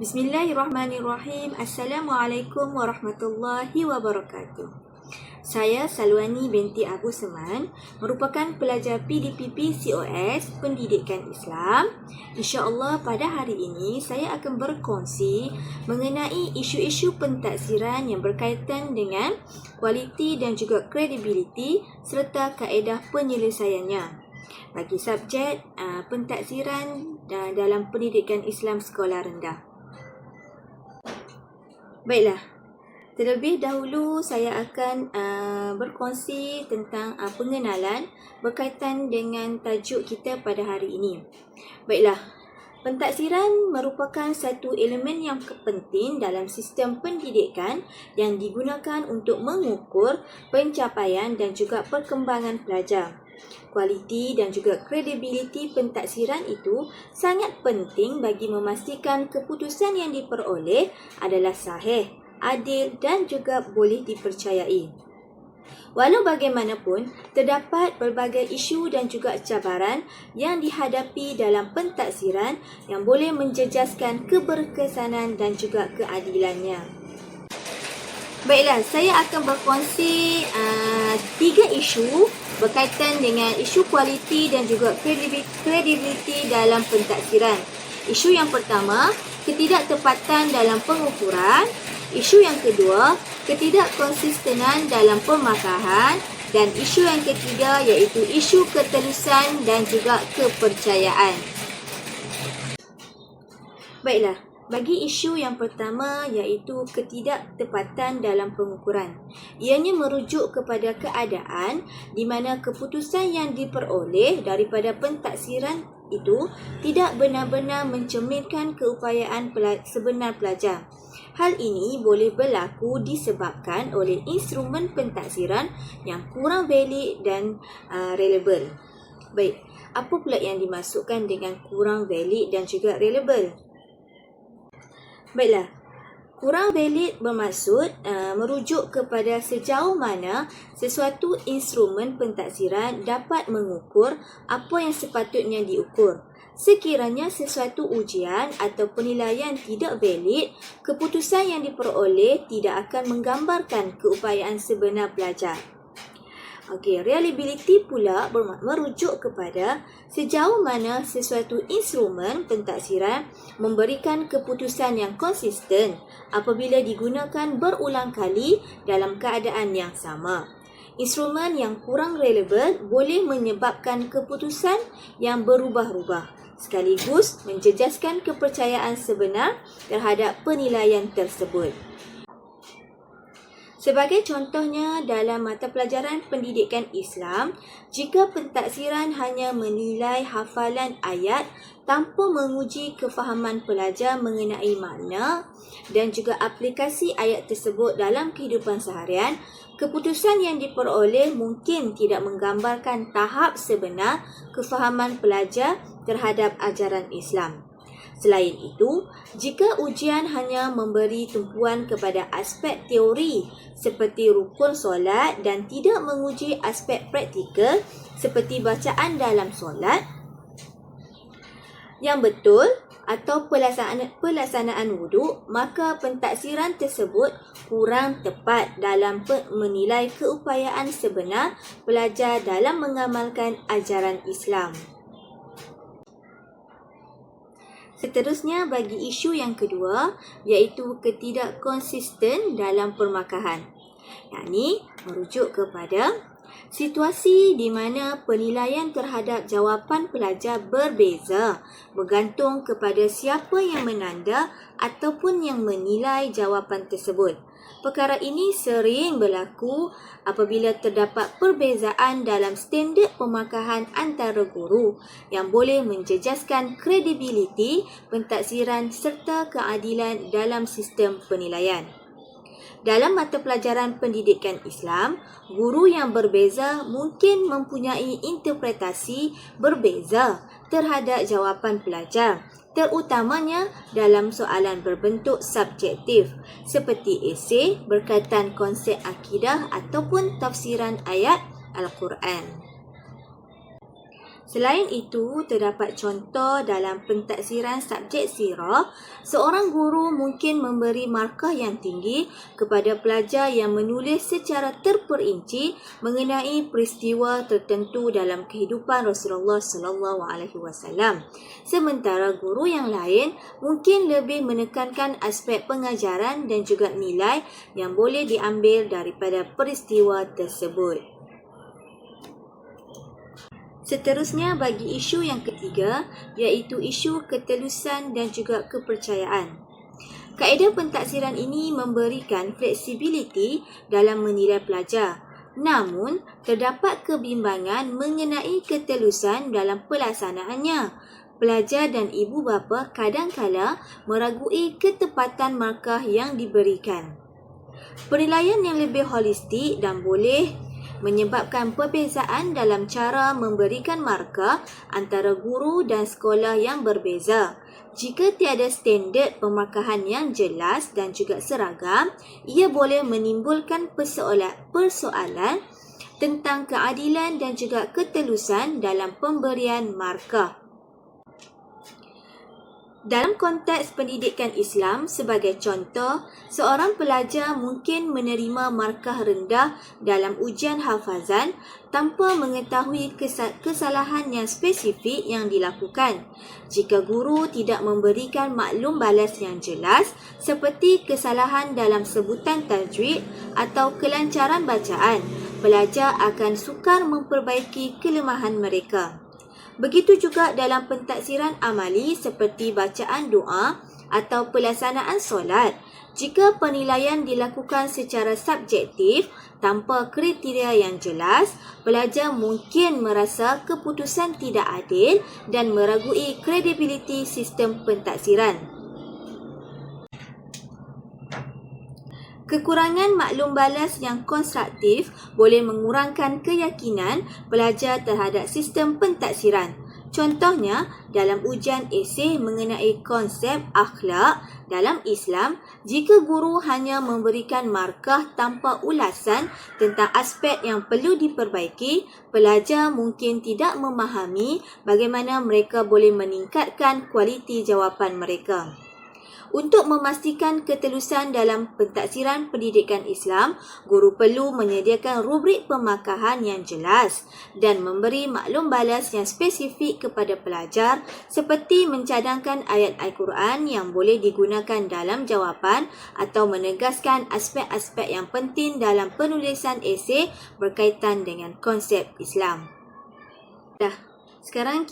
Bismillahirrahmanirrahim. Assalamualaikum warahmatullahi wabarakatuh. Saya Salwani binti Abu Seman, merupakan pelajar PDPP COS Pendidikan Islam. InsyaAllah pada hari ini saya akan berkongsi mengenai isu-isu pentaksiran yang berkaitan dengan kualiti dan juga kredibiliti serta kaedah penyelesaiannya bagi subjek pentaksiran dalam pendidikan Islam sekolah rendah. Baiklah, terlebih dahulu saya akan berkongsi tentang pengenalan berkaitan dengan tajuk kita pada hari ini. Baiklah, pentaksiran merupakan satu elemen yang penting dalam sistem pendidikan yang digunakan untuk mengukur pencapaian dan juga perkembangan pelajar. Kualiti dan juga kredibiliti pentaksiran itu sangat penting bagi memastikan keputusan yang diperoleh adalah sahih, adil dan juga boleh dipercayai. Walau bagaimanapun, terdapat pelbagai isu dan juga cabaran yang dihadapi dalam pentaksiran yang boleh menjejaskan keberkesanan dan juga keadilannya. Baiklah, saya akan berkongsi 3 isu berkaitan dengan isu kualiti dan juga kredibiliti dalam pentaksiran. Isu yang pertama, ketidaktepatan dalam pengukuran. Isu yang kedua, ketidakkonsistenan dalam pemakahan. Dan isu yang ketiga iaitu isu ketelusan dan juga kepercayaan. Baiklah, bagi isu yang pertama iaitu ketidaktepatan dalam pengukuran. Ianya merujuk kepada keadaan di mana keputusan yang diperoleh daripada pentaksiran itu tidak benar-benar mencerminkan keupayaan sebenar pelajar. Hal ini boleh berlaku disebabkan oleh instrumen pentaksiran yang kurang valid dan relevan. Baik, apa pula yang dimaksudkan dengan kurang valid dan juga relevan? Baiklah, kurang valid bermaksud merujuk kepada sejauh mana sesuatu instrumen pentaksiran dapat mengukur apa yang sepatutnya diukur. Sekiranya sesuatu ujian atau penilaian tidak valid, keputusan yang diperoleh tidak akan menggambarkan keupayaan sebenar pelajar. Reliability pula merujuk kepada sejauh mana sesuatu instrumen pentaksiran memberikan keputusan yang konsisten apabila digunakan berulang kali dalam keadaan yang sama. Instrumen yang kurang relevan boleh menyebabkan keputusan yang berubah-ubah, sekaligus menjejaskan kepercayaan sebenar terhadap penilaian tersebut. Sebagai contohnya, dalam mata pelajaran pendidikan Islam, jika pentaksiran hanya menilai hafalan ayat tanpa menguji kefahaman pelajar mengenai makna dan juga aplikasi ayat tersebut dalam kehidupan seharian, keputusan yang diperoleh mungkin tidak menggambarkan tahap sebenar kefahaman pelajar terhadap ajaran Islam. Selain itu, jika ujian hanya memberi tumpuan kepada aspek teori seperti rukun solat dan tidak menguji aspek praktikal seperti bacaan dalam solat yang betul atau pelaksanaan wuduk, maka pentaksiran tersebut kurang tepat dalam menilai keupayaan sebenar pelajar dalam mengamalkan ajaran Islam. Seterusnya, bagi isu yang kedua iaitu ketidakkonsisten dalam permakahan. Yang ini merujuk kepada situasi di mana penilaian terhadap jawapan pelajar berbeza bergantung kepada siapa yang menanda ataupun yang menilai jawapan tersebut. Perkara ini sering berlaku apabila terdapat perbezaan dalam standard pemakahan antara guru yang boleh menjejaskan kredibiliti pentaksiran serta keadilan dalam sistem penilaian. Dalam mata pelajaran pendidikan Islam, guru yang berbeza mungkin mempunyai interpretasi berbeza terhadap jawapan pelajar, terutamanya dalam soalan berbentuk subjektif seperti esei berkaitan konsep akidah ataupun tafsiran ayat Al-Quran. Selain itu, terdapat contoh dalam pentaksiran subjek sirah, seorang guru mungkin memberi markah yang tinggi kepada pelajar yang menulis secara terperinci mengenai peristiwa tertentu dalam kehidupan Rasulullah SAW. Sementara guru yang lain mungkin lebih menekankan aspek pengajaran dan juga nilai yang boleh diambil daripada peristiwa tersebut. Seterusnya bagi isu yang ketiga, iaitu isu ketelusan dan juga kepercayaan. Kaedah pentaksiran ini memberikan fleksibiliti dalam menilai pelajar. Namun, terdapat kebimbangan mengenai ketelusan dalam pelaksanaannya. Pelajar dan ibu bapa kadang-kala meragui ketepatan markah yang diberikan. Penilaian yang lebih holistik dan boleh menyebabkan perbezaan dalam cara memberikan markah antara guru dan sekolah yang berbeza. Jika tiada standard pemarkahan yang jelas dan juga seragam, ia boleh menimbulkan persoalan tentang keadilan dan juga ketelusan dalam pemberian markah. Dalam konteks pendidikan Islam, sebagai contoh, seorang pelajar mungkin menerima markah rendah dalam ujian hafazan tanpa mengetahui kesalahan yang spesifik yang dilakukan. Jika guru tidak memberikan maklum balas yang jelas, seperti kesalahan dalam sebutan tajwid atau kelancaran bacaan, pelajar akan sukar memperbaiki kelemahan mereka. Begitu juga dalam pentaksiran amali seperti bacaan doa atau pelaksanaan solat. Jika penilaian dilakukan secara subjektif tanpa kriteria yang jelas, pelajar mungkin merasa keputusan tidak adil dan meragui kredibiliti sistem pentaksiran. Kekurangan maklum balas yang konstruktif boleh mengurangkan keyakinan pelajar terhadap sistem pentaksiran. Contohnya, dalam ujian esei mengenai konsep akhlak dalam Islam, jika guru hanya memberikan markah tanpa ulasan tentang aspek yang perlu diperbaiki, pelajar mungkin tidak memahami bagaimana mereka boleh meningkatkan kualiti jawapan mereka. Untuk memastikan ketelusan dalam pentaksiran pendidikan Islam, guru perlu menyediakan rubrik pemarkahan yang jelas dan memberi maklum balas yang spesifik kepada pelajar seperti mencadangkan ayat Al-Quran yang boleh digunakan dalam jawapan atau menegaskan aspek-aspek yang penting dalam penulisan esei berkaitan dengan konsep Islam. Sekarang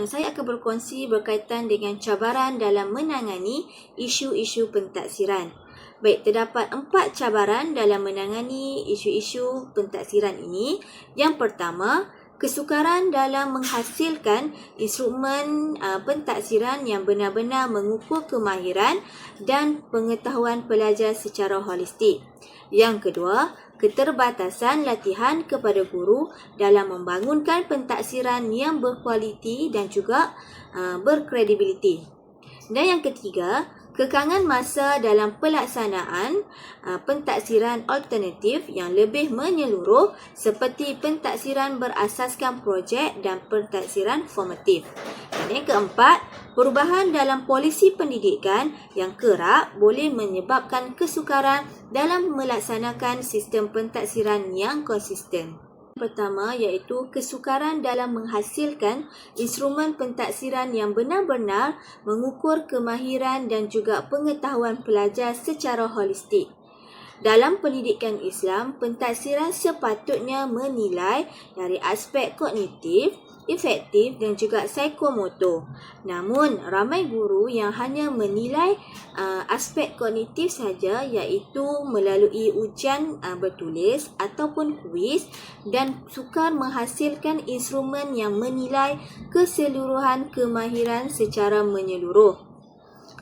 saya akan berkongsi berkaitan dengan cabaran dalam menangani isu-isu pentaksiran. Baik, terdapat 4 cabaran dalam menangani isu-isu pentaksiran ini. Yang pertama, kesukaran dalam menghasilkan instrumen pentaksiran yang benar-benar mengukur kemahiran dan pengetahuan pelajar secara holistik. Yang kedua, keterbatasan latihan kepada guru dalam membangunkan pentaksiran yang berkualiti dan juga berkredibiliti. Dan yang ketiga, kekangan masa dalam pelaksanaan pentaksiran alternatif yang lebih menyeluruh seperti pentaksiran berasaskan projek dan pentaksiran formatif. Dan yang keempat, perubahan dalam polisi pendidikan yang kerap boleh menyebabkan kesukaran dalam melaksanakan sistem pentaksiran yang konsisten. Pertama iaitu kesukaran dalam menghasilkan instrumen pentaksiran yang benar-benar mengukur kemahiran dan juga pengetahuan pelajar secara holistik. Dalam pendidikan Islam, pentaksiran sepatutnya menilai dari aspek kognitif, efektif dan juga psikomotor. Namun, ramai guru yang hanya menilai aspek kognitif saja, iaitu melalui ujian bertulis ataupun kuis dan sukar menghasilkan instrumen yang menilai keseluruhan kemahiran secara menyeluruh.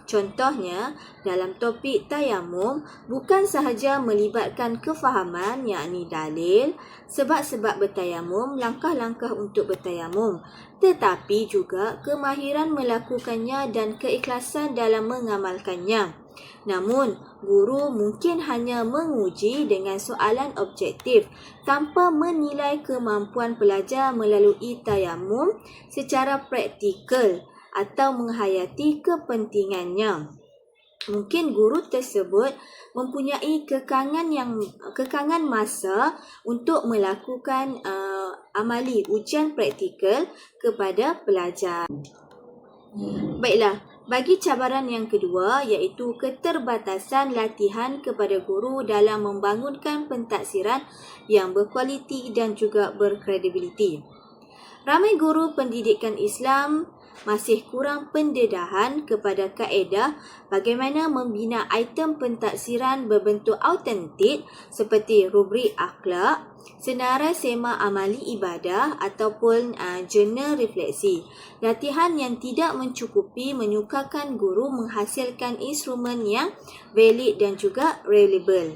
Contohnya, dalam topik tayamum bukan sahaja melibatkan kefahaman yakni dalil, sebab-sebab bertayamum, langkah-langkah untuk bertayamum, tetapi juga kemahiran melakukannya dan keikhlasan dalam mengamalkannya. Namun, guru mungkin hanya menguji dengan soalan objektif tanpa menilai kemampuan pelajar melalui tayamum secara praktikal atau menghayati kepentingannya. Mungkin guru tersebut mempunyai kekangan masa untuk melakukan amali ujian praktikal kepada pelajar. Baiklah, bagi cabaran yang kedua iaitu keterbatasan latihan kepada guru dalam membangunkan pentaksiran yang berkualiti dan juga berkredibiliti. Ramai guru pendidikan Islam masih kurang pendedahan kepada kaedah bagaimana membina item pentaksiran berbentuk autentik seperti rubrik akhlak, senarai sema amali ibadah ataupun jurnal refleksi. Latihan yang tidak mencukupi menyukarkan guru menghasilkan instrumen yang valid dan juga reliable.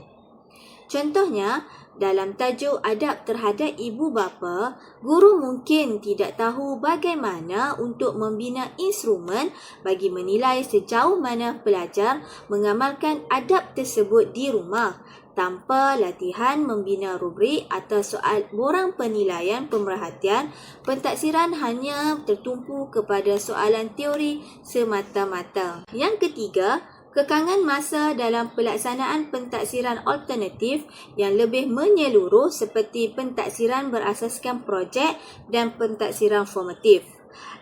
Contohnya, dalam tajuk adab terhadap ibu bapa, guru mungkin tidak tahu bagaimana untuk membina instrumen bagi menilai sejauh mana pelajar mengamalkan adab tersebut di rumah tanpa latihan membina rubrik atau soal borang penilaian pemerhatian. Pentaksiran hanya tertumpu kepada soalan teori semata-mata. Yang ketiga, kekangan masa dalam pelaksanaan pentaksiran alternatif yang lebih menyeluruh seperti pentaksiran berasaskan projek dan pentaksiran formatif.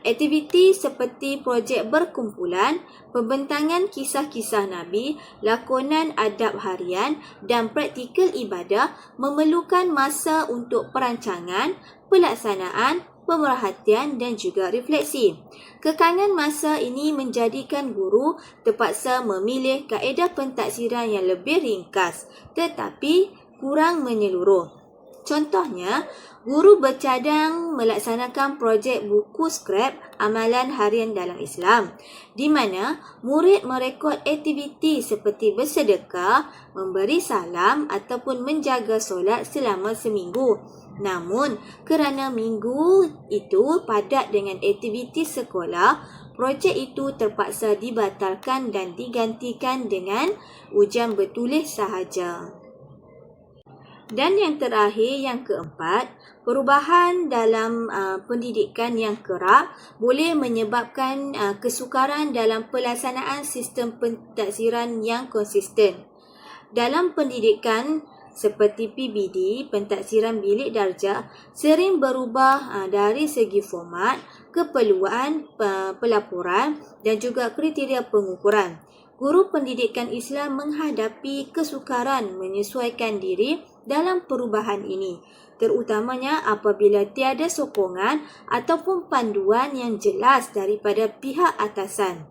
Aktiviti seperti projek berkumpulan, pembentangan kisah-kisah Nabi, lakonan adab harian dan praktikal ibadah memerlukan masa untuk perancangan, pelaksanaan, pemerhatian dan juga refleksi. Kekangan masa ini menjadikan guru terpaksa memilih kaedah pentaksiran yang lebih ringkas tetapi kurang menyeluruh. Contohnya, guru bercadang melaksanakan projek buku skrap amalan harian dalam Islam, di mana murid merekod aktiviti seperti bersedekah, memberi salam ataupun menjaga solat selama seminggu. Namun, kerana minggu itu padat dengan aktiviti sekolah, projek itu terpaksa dibatalkan dan digantikan dengan ujian bertulis sahaja. Dan yang terakhir, yang keempat, perubahan dalam pendidikan yang kerap boleh menyebabkan kesukaran dalam pelaksanaan sistem pentaksiran yang konsisten. Dalam pendidikan seperti PBD, pentaksiran bilik darjah sering berubah dari segi format, keperluan pelaporan dan juga kriteria pengukuran. Guru pendidikan Islam menghadapi kesukaran menyesuaikan diri dalam perubahan ini, terutamanya apabila tiada sokongan ataupun panduan yang jelas daripada pihak atasan.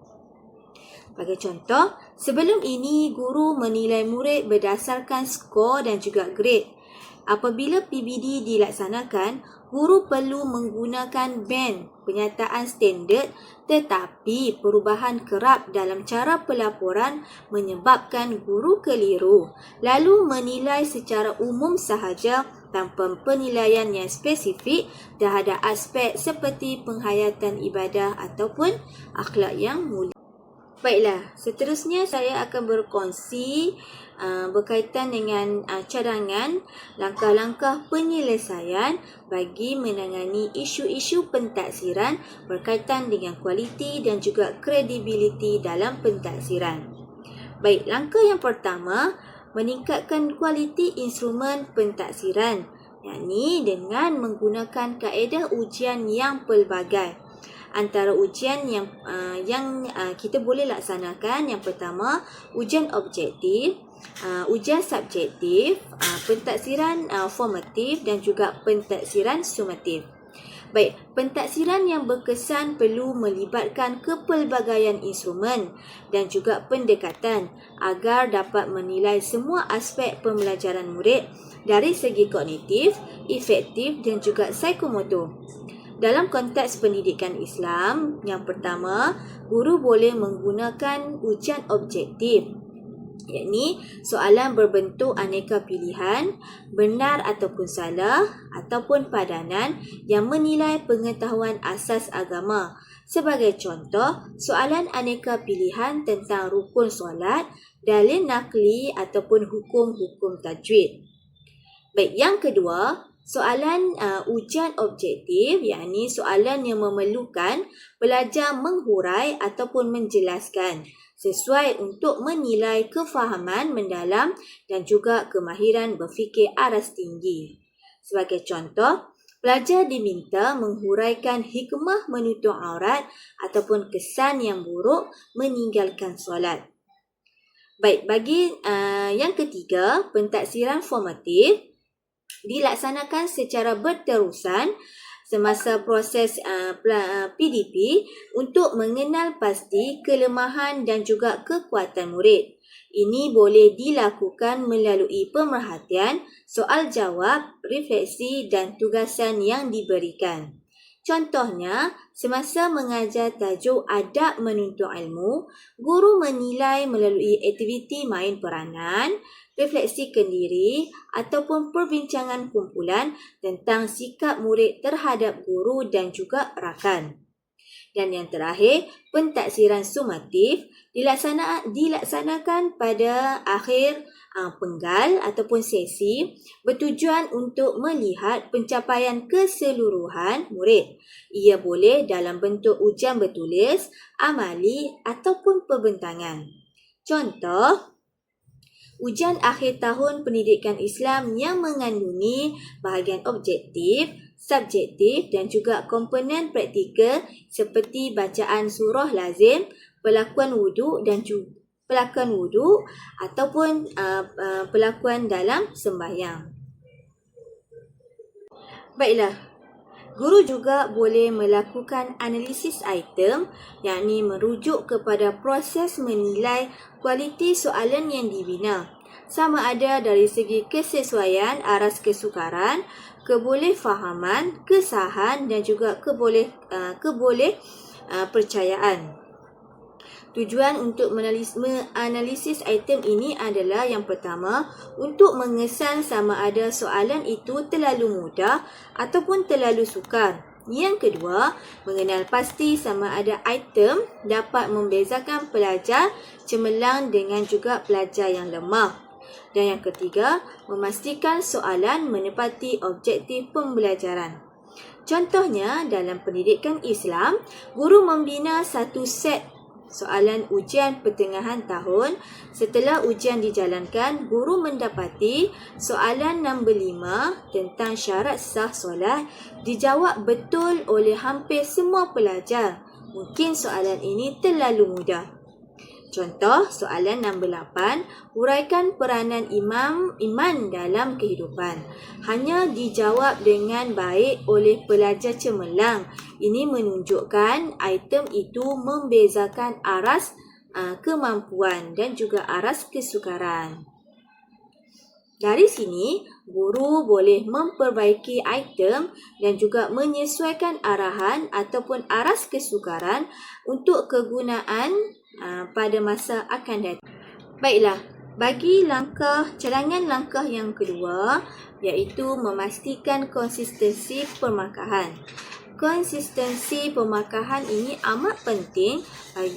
Sebagai contoh, sebelum ini guru menilai murid berdasarkan skor dan juga grade. Apabila PBD dilaksanakan, guru perlu menggunakan band penyataan standard, tetapi perubahan kerap dalam cara pelaporan menyebabkan guru keliru lalu menilai secara umum sahaja tanpa penilaian yang spesifik terhadap aspek seperti penghayatan ibadah ataupun akhlak yang mulia. Baiklah, seterusnya saya akan berkongsi berkaitan dengan cadangan langkah-langkah penyelesaian bagi menangani isu-isu pentaksiran berkaitan dengan kualiti dan juga kredibiliti dalam pentaksiran. Baik, langkah yang pertama, meningkatkan kualiti instrumen pentaksiran, yakni dengan menggunakan kaedah ujian yang pelbagai. Antara ujian yang kita boleh laksanakan, yang pertama, ujian objektif, ujian subjektif, pentaksiran formatif dan juga pentaksiran sumatif. Baik, pentaksiran yang berkesan perlu melibatkan kepelbagaian instrumen dan juga pendekatan agar dapat menilai semua aspek pembelajaran murid dari segi kognitif, efektif dan juga psikomotor. Dalam konteks pendidikan Islam, yang pertama, guru boleh menggunakan ujian objektif, yakni soalan berbentuk aneka pilihan, benar ataupun salah, ataupun padanan yang menilai pengetahuan asas agama. Sebagai contoh, soalan aneka pilihan tentang rukun solat, dalil nakli ataupun hukum-hukum tajwid. Baik, yang kedua, soalan ujian objektif, yakni soalan yang memerlukan pelajar menghurai ataupun menjelaskan sesuai untuk menilai kefahaman mendalam dan juga kemahiran berfikir aras tinggi. Sebagai contoh, pelajar diminta menghuraikan hikmah menutup aurat ataupun kesan yang buruk meninggalkan solat. Baik, bagi yang ketiga, pentaksiran formatif dilaksanakan secara berterusan semasa proses PDP untuk mengenal pasti kelemahan dan juga kekuatan murid. Ini boleh dilakukan melalui pemerhatian, soal jawab, refleksi dan tugasan yang diberikan. Contohnya, semasa mengajar tajuk adab menuntut ilmu, guru menilai melalui aktiviti main peranan, refleksi kendiri ataupun perbincangan kumpulan tentang sikap murid terhadap guru dan juga rakan. Dan yang terakhir, pentaksiran sumatif dilaksanakan pada akhir penggal ataupun sesi bertujuan untuk melihat pencapaian keseluruhan murid. Ia boleh dalam bentuk ujian bertulis, amali ataupun perbentangan. Contoh, ujian akhir tahun pendidikan Islam yang mengandungi bahagian objektif, subjektif dan juga komponen praktikal seperti bacaan surah lazim, pelakuan wuduk dan juga ataupun pelakuan dalam sembahyang. Baiklah, guru juga boleh melakukan analisis item, yakni merujuk kepada proses menilai kualiti soalan yang dibina, sama ada dari segi kesesuaian aras kesukaran, kebolehfahaman, kesahan dan juga percayaan. Tujuan untuk menganalisis item ini adalah yang pertama, untuk mengesan sama ada soalan itu terlalu mudah ataupun terlalu sukar. Yang kedua, mengenal pasti sama ada item dapat membezakan pelajar cemerlang dengan juga pelajar yang lemah. Dan yang ketiga, memastikan soalan menepati objektif pembelajaran. Contohnya, dalam pendidikan Islam, guru membina satu set soalan ujian pertengahan tahun. Setelah ujian dijalankan, guru mendapati soalan nombor 5 tentang syarat sah solat dijawab betul oleh hampir semua pelajar. Mungkin soalan ini terlalu mudah. Contoh, soalan nombor 8, huraikan peranan iman dalam kehidupan. Hanya dijawab dengan baik oleh pelajar cemerlang. Ini menunjukkan item itu membezakan aras kemampuan dan juga aras kesukaran. Dari sini, guru boleh memperbaiki item dan juga menyesuaikan arahan ataupun aras kesukaran untuk kegunaan pada masa akan datang. Baiklah, bagi cadangan langkah yang kedua, iaitu memastikan konsistensi permakahan. Konsistensi permakahan ini amat penting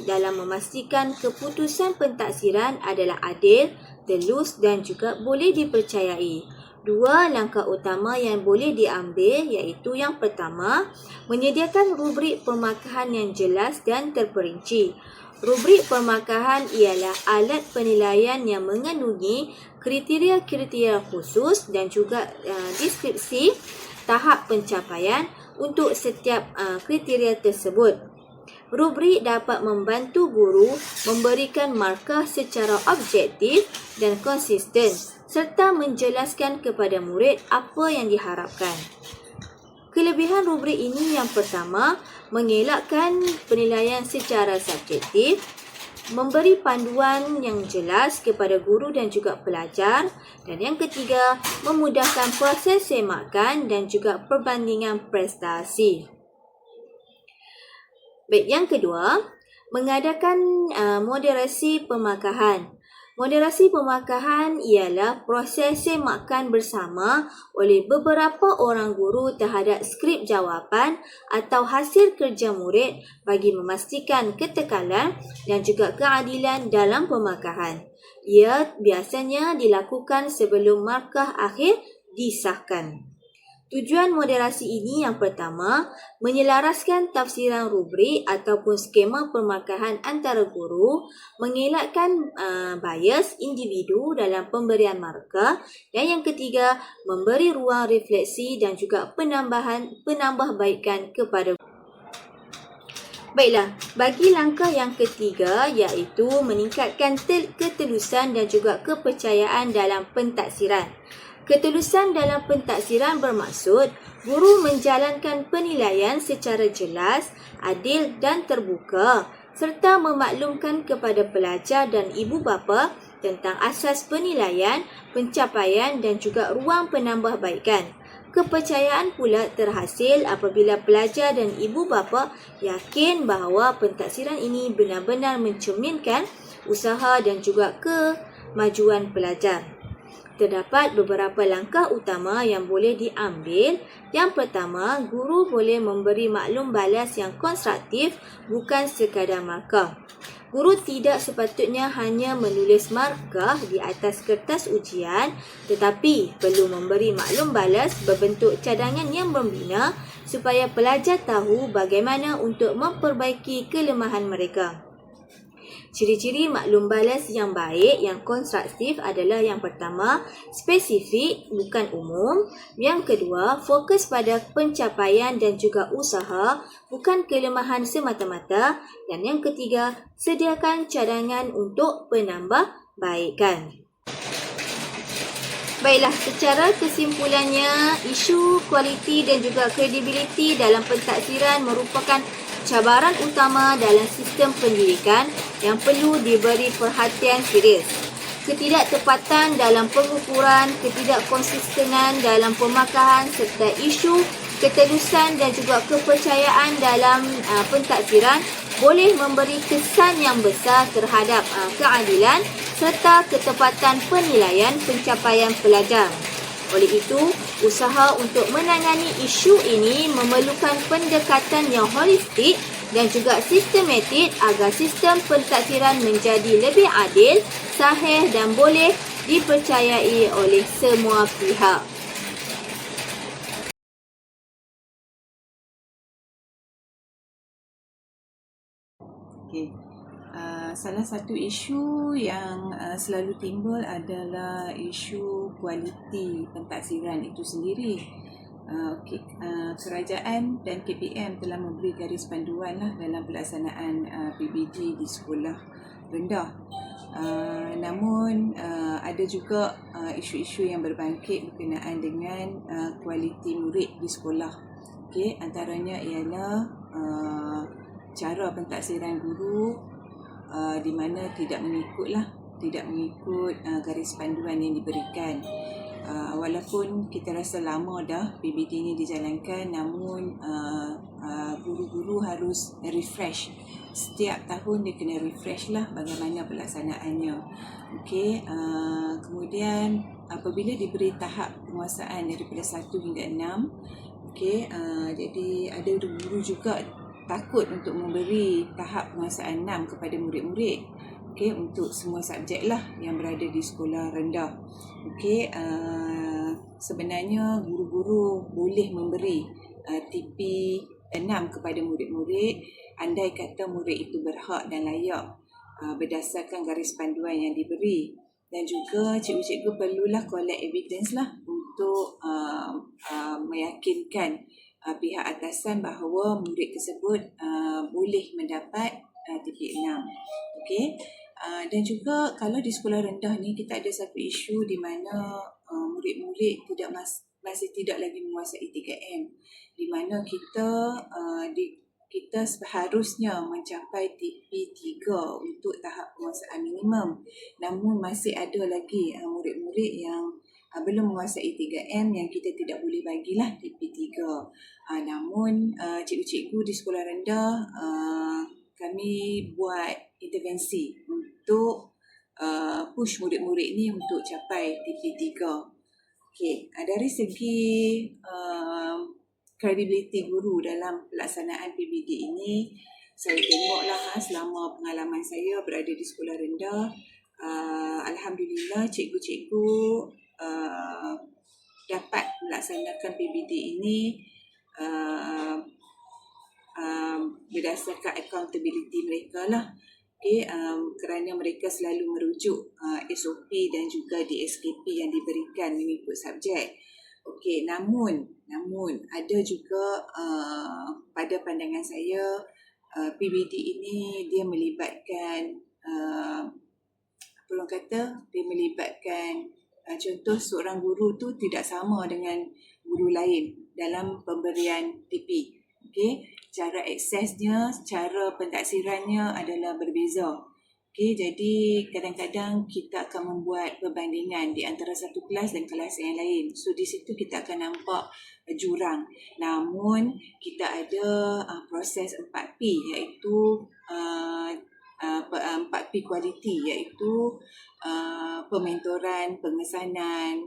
dalam memastikan keputusan pentaksiran adalah adil, telus dan juga boleh dipercayai. Dua langkah utama yang boleh diambil iaitu yang pertama, menyediakan rubrik permakahan yang jelas dan terperinci. Rubrik permakahan ialah alat penilaian yang mengandungi kriteria-kriteria khusus dan juga deskripsi tahap pencapaian untuk setiap kriteria tersebut. Rubrik dapat membantu guru memberikan markah secara objektif dan konsisten serta menjelaskan kepada murid apa yang diharapkan. Kelebihan rubrik ini yang pertama, mengelakkan penilaian secara subjektif, memberi panduan yang jelas kepada guru dan juga pelajar, dan yang ketiga, memudahkan proses semakan dan juga perbandingan prestasi. Baik, yang kedua, mengadakan moderasi permakahan. Moderasi pemakahan ialah proses makan bersama oleh beberapa orang guru terhadap skrip jawapan atau hasil kerja murid bagi memastikan ketekalan dan juga keadilan dalam pemakahan. Ia biasanya dilakukan sebelum markah akhir disahkan. Tujuan moderasi ini yang pertama, menyelaraskan tafsiran rubrik ataupun skema pemakahan antara guru, mengelakkan bias individu dalam pemberian markah, dan yang ketiga, memberi ruang refleksi dan juga penambahbaikan kepada guru. Baiklah, bagi langkah yang ketiga iaitu meningkatkan ketelusan dan juga kepercayaan dalam pentaksiran. Ketelusan dalam pentaksiran bermaksud guru menjalankan penilaian secara jelas, adil dan terbuka serta memaklumkan kepada pelajar dan ibu bapa tentang asas penilaian, pencapaian dan juga ruang penambahbaikan. Kepercayaan pula terhasil apabila pelajar dan ibu bapa yakin bahawa pentaksiran ini benar-benar mencerminkan usaha dan juga kemajuan pelajar. Terdapat beberapa langkah utama yang boleh diambil. Yang pertama, guru boleh memberi maklum balas yang konstruktif, bukan sekadar markah. Guru tidak sepatutnya hanya menulis markah di atas kertas ujian, tetapi perlu memberi maklum balas berbentuk cadangan yang membina supaya pelajar tahu bagaimana untuk memperbaiki kelemahan mereka. Ciri-ciri maklum balas yang baik, yang konstruktif adalah yang pertama, spesifik bukan umum. Yang kedua, fokus pada pencapaian dan juga usaha, bukan kelemahan semata-mata. Dan yang ketiga, sediakan cadangan untuk penambahbaikan. Baiklah, secara kesimpulannya, isu kualiti dan juga kredibiliti dalam pentaksiran merupakan cabaran utama dalam sistem pendidikan yang perlu diberi perhatian serius. Ketidaktepatan dalam pengukuran, ketidakkonsistenan dalam pemakahan serta isu ketelusan dan juga kepercayaan dalam pentaksiran boleh memberi kesan yang besar terhadap keadilan serta ketepatan penilaian pencapaian pelajar. Oleh itu, usaha untuk menangani isu ini memerlukan pendekatan yang holistik dan juga sistematik agar sistem pentaksiran menjadi lebih adil, sahih dan boleh dipercayai oleh semua pihak. Okay. Salah satu isu yang selalu timbul adalah isu kualiti pentaksiran itu sendiri. Kerajaan dan KPM telah memberi garis panduan dalam pelaksanaan PBG di sekolah rendah. Namun ada juga isu-isu yang berbangkit berkenaan dengan kualiti murid di sekolah. Antaranya ialah cara pentaksiran guru di mana tidak mengikut garis panduan yang diberikan. Walaupun kita rasa lama dah PBT ini dijalankan, namun guru-guru harus refresh. Setiap tahun dia kena refresh bagaimana pelaksanaannya. Kemudian apabila diberi tahap penguasaan daripada 1 hingga 6, jadi ada guru juga takut untuk memberi tahap penguasaan 6 kepada murid-murid untuk semua subjek yang berada di sekolah rendah. Sebenarnya guru-guru boleh memberi TP 6 kepada murid-murid andai kata murid itu berhak dan layak berdasarkan garis panduan yang diberi. Dan juga cikgu-cikgu perlulah collect evidence untuk meyakinkan pihak atasan bahawa murid tersebut boleh mendapat TP 6. Dan juga kalau di sekolah rendah ni kita ada satu isu di mana murid-murid masih tidak lagi menguasai 3M, di mana kita seharusnya mencapai TP 3 untuk tahap penguasaan minimum, namun masih ada lagi murid-murid yang belum menguasai 3M yang kita tidak boleh bagilah TP 3. Namun cikgu-cikgu di sekolah rendah kami buat intervensi untuk push murid-murid ni untuk capai TP3. Okay, dari segi credibility guru dalam pelaksanaan PBD ini, saya tengoklah selama pengalaman saya berada di sekolah rendah, alhamdulillah cikgu-cikgu dapat melaksanakan PBD ini berdasarkan accountability mereka lah. Okay, kerana mereka selalu merujuk SOP dan juga DSKP yang diberikan mengikut subjek. Okay, namun ada juga pada pandangan saya PBD ini dia melibatkan dia melibatkan contoh seorang guru tu tidak sama dengan guru lain dalam pemberian TP. Okay, cara aksesnya, cara pentaksirannya adalah berbeza. Okay, jadi kadang-kadang kita akan membuat perbandingan di antara satu kelas dan kelas yang lain. So di situ kita akan nampak jurang. Namun kita ada proses 4P iaitu 4P kualiti, iaitu pementoran, pengesanan,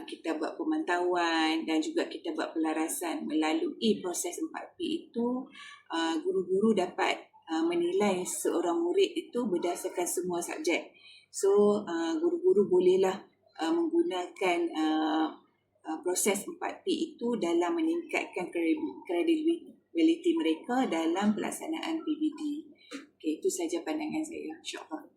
kita buat pemantauan dan juga kita buat pelarasan. Melalui proses 4P itu, guru-guru dapat menilai seorang murid itu berdasarkan semua subjek. So, guru-guru bolehlah menggunakan proses 4P itu dalam meningkatkan credibility mereka dalam pelaksanaan PBD. Okay, itu saja pandangan saya. InsyaAllah.